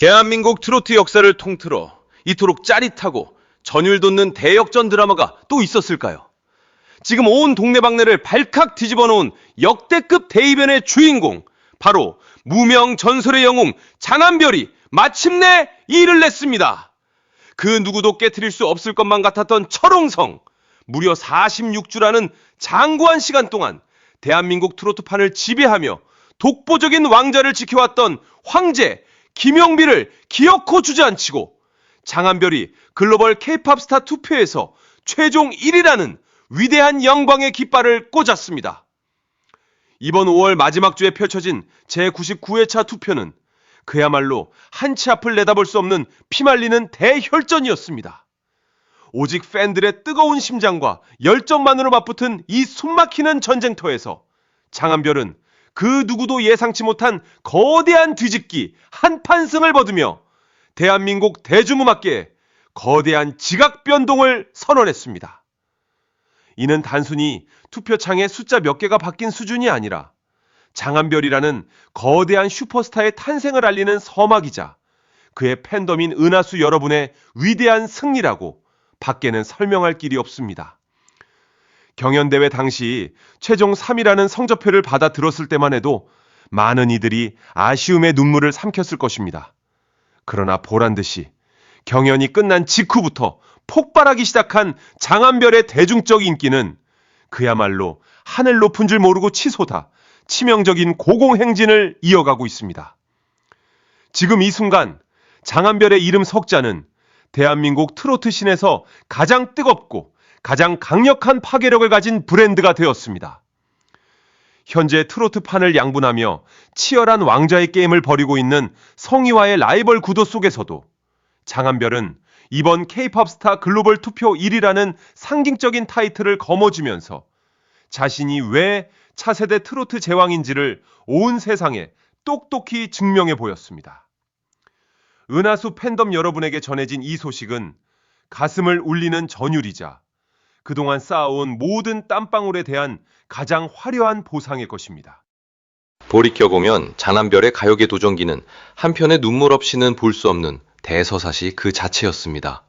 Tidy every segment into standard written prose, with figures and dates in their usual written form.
대한민국 트로트 역사를 통틀어 이토록 짜릿하고 전율 돋는 대역전 드라마가 또 있었을까요? 지금 온 동네방네를 발칵 뒤집어 놓은 역대급 대이변의 주인공, 바로 무명 전설의 영웅 장한별이 마침내 일을 냈습니다. 그 누구도 깨트릴 수 없을 것만 같았던 철옹성, 무려 46주라는 장구한 시간 동안 대한민국 트로트판을 지배하며 독보적인 왕자를 지켜왔던 황제 김영비를 기어코 주저앉히고 장한별이 글로벌 K-팝 스타 투표에서 최종 1위라는 위대한 영광의 깃발을 꽂았습니다. 이번 5월 마지막 주에 펼쳐진 제99회차 투표는 그야말로 한치 앞을 내다볼 수 없는 피말리는 대혈전이었습니다. 오직 팬들의 뜨거운 심장과 열정만으로 맞붙은 이 숨막히는 전쟁터에서 장한별은 그 누구도 예상치 못한 거대한 뒤집기 한판승을 거두며 대한민국 대중음악계에 거대한 지각 변동을 선언했습니다. 이는 단순히 투표창에 숫자 몇 개가 바뀐 수준이 아니라 장한별이라는 거대한 슈퍼스타의 탄생을 알리는 서막이자 그의 팬덤인 은하수 여러분의 위대한 승리라고 밖에는 설명할 길이 없습니다. 경연대회 당시 최종 3위라는 성적표를 받아 들었을 때만 해도 많은 이들이 아쉬움의 눈물을 삼켰을 것입니다. 그러나 보란듯이 경연이 끝난 직후부터 폭발하기 시작한 장한별의 대중적 인기는 그야말로 하늘 높은 줄 모르고 치솟아 치명적인 고공행진을 이어가고 있습니다. 지금 이 순간 장한별의 이름 석자는 대한민국 트로트 씬에서 가장 뜨겁고 가장 강력한 파괴력을 가진 브랜드가 되었습니다. 현재 트로트판을 양분하며 치열한 왕좌의 게임을 벌이고 있는 성희와의 라이벌 구도 속에서도 장한별은 이번 K-팝 스타 글로벌 투표 1위라는 상징적인 타이틀을 거머쥐면서 자신이 왜 차세대 트로트 제왕인지를 온 세상에 똑똑히 증명해 보였습니다. 은하수 팬덤 여러분에게 전해진 이 소식은 가슴을 울리는 전율이자 그동안 쌓아온 모든 땀방울에 대한 가장 화려한 보상일 것입니다. 돌이켜보면 장한별의 가요계 도전기는 한편의 눈물 없이는 볼 수 없는 대서사시 그 자체였습니다.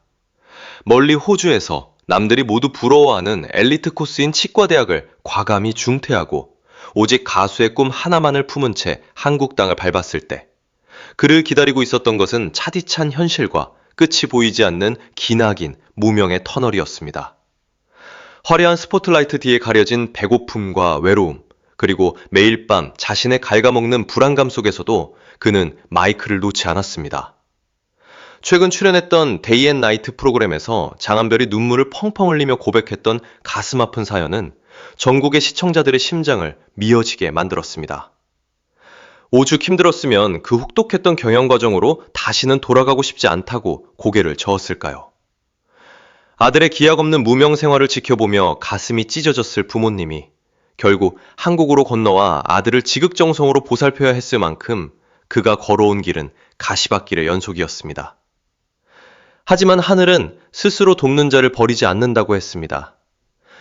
멀리 호주에서 남들이 모두 부러워하는 엘리트 코스인 치과대학을 과감히 중퇴하고 오직 가수의 꿈 하나만을 품은 채 한국 땅을 밟았을 때 그를 기다리고 있었던 것은 차디찬 현실과 끝이 보이지 않는 기나긴 무명의 터널이었습니다. 화려한 스포트라이트 뒤에 가려진 배고픔과 외로움, 그리고 매일 밤 자신의 갉아먹는 불안감 속에서도 그는 마이크를 놓지 않았습니다. 최근 출연했던 데이 앤 나이트 프로그램에서 장한별이 눈물을 펑펑 흘리며 고백했던 가슴 아픈 사연은 전국의 시청자들의 심장을 미어지게 만들었습니다. 오죽 힘들었으면 그 혹독했던 경영 과정으로 다시는 돌아가고 싶지 않다고 고개를 저었을까요? 아들의 기약 없는 무명 생활을 지켜보며 가슴이 찢어졌을 부모님이 결국 한국으로 건너와 아들을 지극정성으로 보살펴야 했을 만큼 그가 걸어온 길은 가시밭길의 연속이었습니다. 하지만 하늘은 스스로 돕는 자를 버리지 않는다고 했습니다.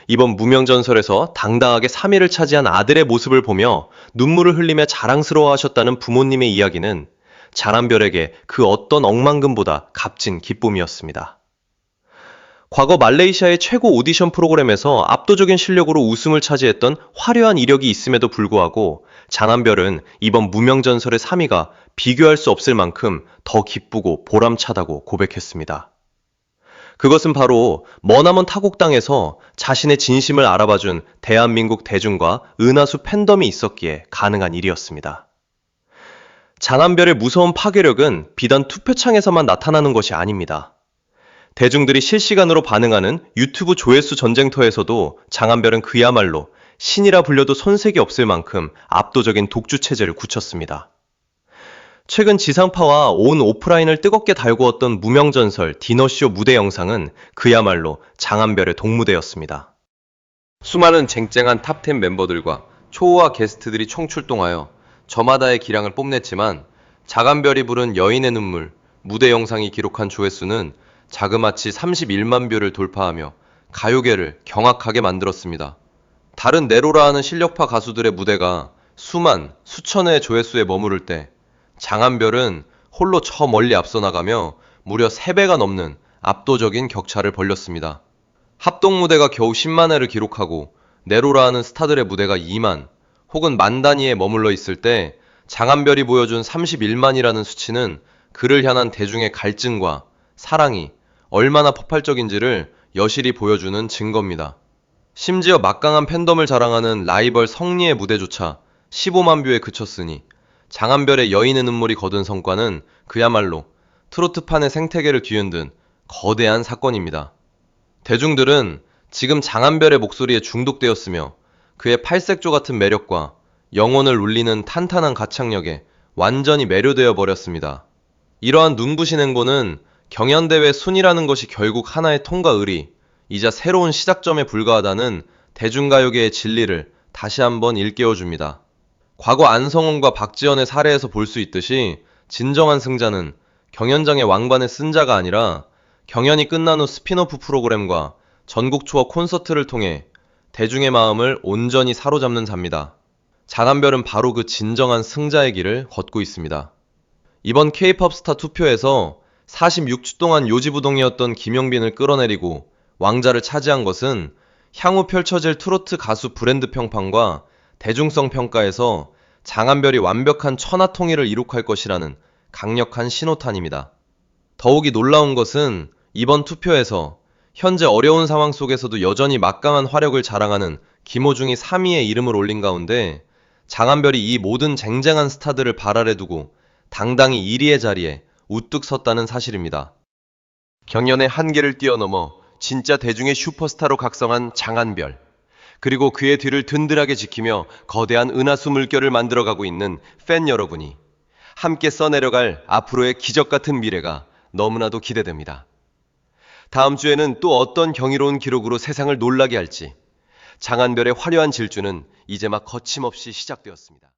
이번 무명전설에서 당당하게 3위를 차지한 아들의 모습을 보며 눈물을 흘리며 자랑스러워하셨다는 부모님의 이야기는 장한별에게 그 어떤 억만금보다 값진 기쁨이었습니다. 과거 말레이시아의 최고 오디션 프로그램에서 압도적인 실력으로 우승을 차지했던 화려한 이력이 있음에도 불구하고 장한별은 이번 무명전설의 3위가 비교할 수 없을 만큼 더 기쁘고 보람차다고 고백했습니다. 그것은 바로 머나먼 타국 땅에서 자신의 진심을 알아봐준 대한민국 대중과 은하수 팬덤이 있었기에 가능한 일이었습니다. 장한별의 무서운 파괴력은 비단 투표창에서만 나타나는 것이 아닙니다. 대중들이 실시간으로 반응하는 유튜브 조회수 전쟁터에서도 장한별은 그야말로 신이라 불려도 손색이 없을 만큼 압도적인 독주 체제를 굳혔습니다. 최근 지상파와 온 오프라인을 뜨겁게 달구었던 무명전설 디너쇼 무대 영상은 그야말로 장한별의 동무대였습니다. 수많은 쟁쟁한 탑10 멤버들과 초호화 게스트들이 총출동하여 저마다의 기량을 뽐냈지만 장한별이 부른 여인의 눈물 무대 영상이 기록한 조회수는 자그마치 31만 뷰를 돌파하며 가요계를 경악하게 만들었습니다. 다른 네로라 하는 실력파 가수들의 무대가 수천 회의 조회수에 머무를 때 장한별은 홀로 저 멀리 앞서 나가며 무려 3배가 넘는 압도적인 격차를 벌렸습니다. 합동 무대가 겨우 10만 회를 기록하고 네로라 하는 스타들의 무대가 2만 혹은 만 단위에 머물러 있을 때 장한별이 보여준 31만이라는 수치는 그를 향한 대중의 갈증과 사랑이 얼마나 폭발적인지를 여실히 보여주는 증거입니다. 심지어 막강한 팬덤을 자랑하는 라이벌 성리의 무대조차 15만 뷰에 그쳤으니 장한별의 여인의 눈물이 거둔 성과는 그야말로 트로트판의 생태계를 뒤흔든 거대한 사건입니다. 대중들은 지금 장한별의 목소리에 중독되었으며 그의 팔색조 같은 매력과 영혼을 울리는 탄탄한 가창력에 완전히 매료되어 버렸습니다. 이러한 눈부신 행보는 경연대회 순위라는 것이 결국 하나의 통과 의리이자 새로운 시작점에 불과하다는 대중가요계의 진리를 다시 한번 일깨워줍니다. 과거 안성훈과 박지현의 사례에서 볼 수 있듯이 진정한 승자는 경연장의 왕관에 쓴 자가 아니라 경연이 끝난 후 스핀오프 프로그램과 전국 투어 콘서트를 통해 대중의 마음을 온전히 사로잡는 자입니다. 장한별은 바로 그 진정한 승자의 길을 걷고 있습니다. 이번 K-POP 스타 투표에서 46주 동안 요지부동이었던 김용빈을 끌어내리고 왕자를 차지한 것은 향후 펼쳐질 트로트 가수 브랜드 평판과 대중성 평가에서 장한별이 완벽한 천하통일을 이룩할 것이라는 강력한 신호탄입니다. 더욱이 놀라운 것은 이번 투표에서 현재 어려운 상황 속에서도 여전히 막강한 화력을 자랑하는 김호중이 3위에 이름을 올린 가운데 장한별이 이 모든 쟁쟁한 스타들을 발 아래 두고 당당히 1위의 자리에 우뚝 섰다는 사실입니다. 경연의 한계를 뛰어넘어 진짜 대중의 슈퍼스타로 각성한 장한별. 그리고 그의 뒤를 든든하게 지키며 거대한 은하수 물결을 만들어가고 있는 팬 여러분이 함께 써내려갈 앞으로의 기적 같은 미래가 너무나도 기대됩니다. 다음 주에는 또 어떤 경이로운 기록으로 세상을 놀라게 할지 장한별의 화려한 질주는 이제 막 거침없이 시작되었습니다.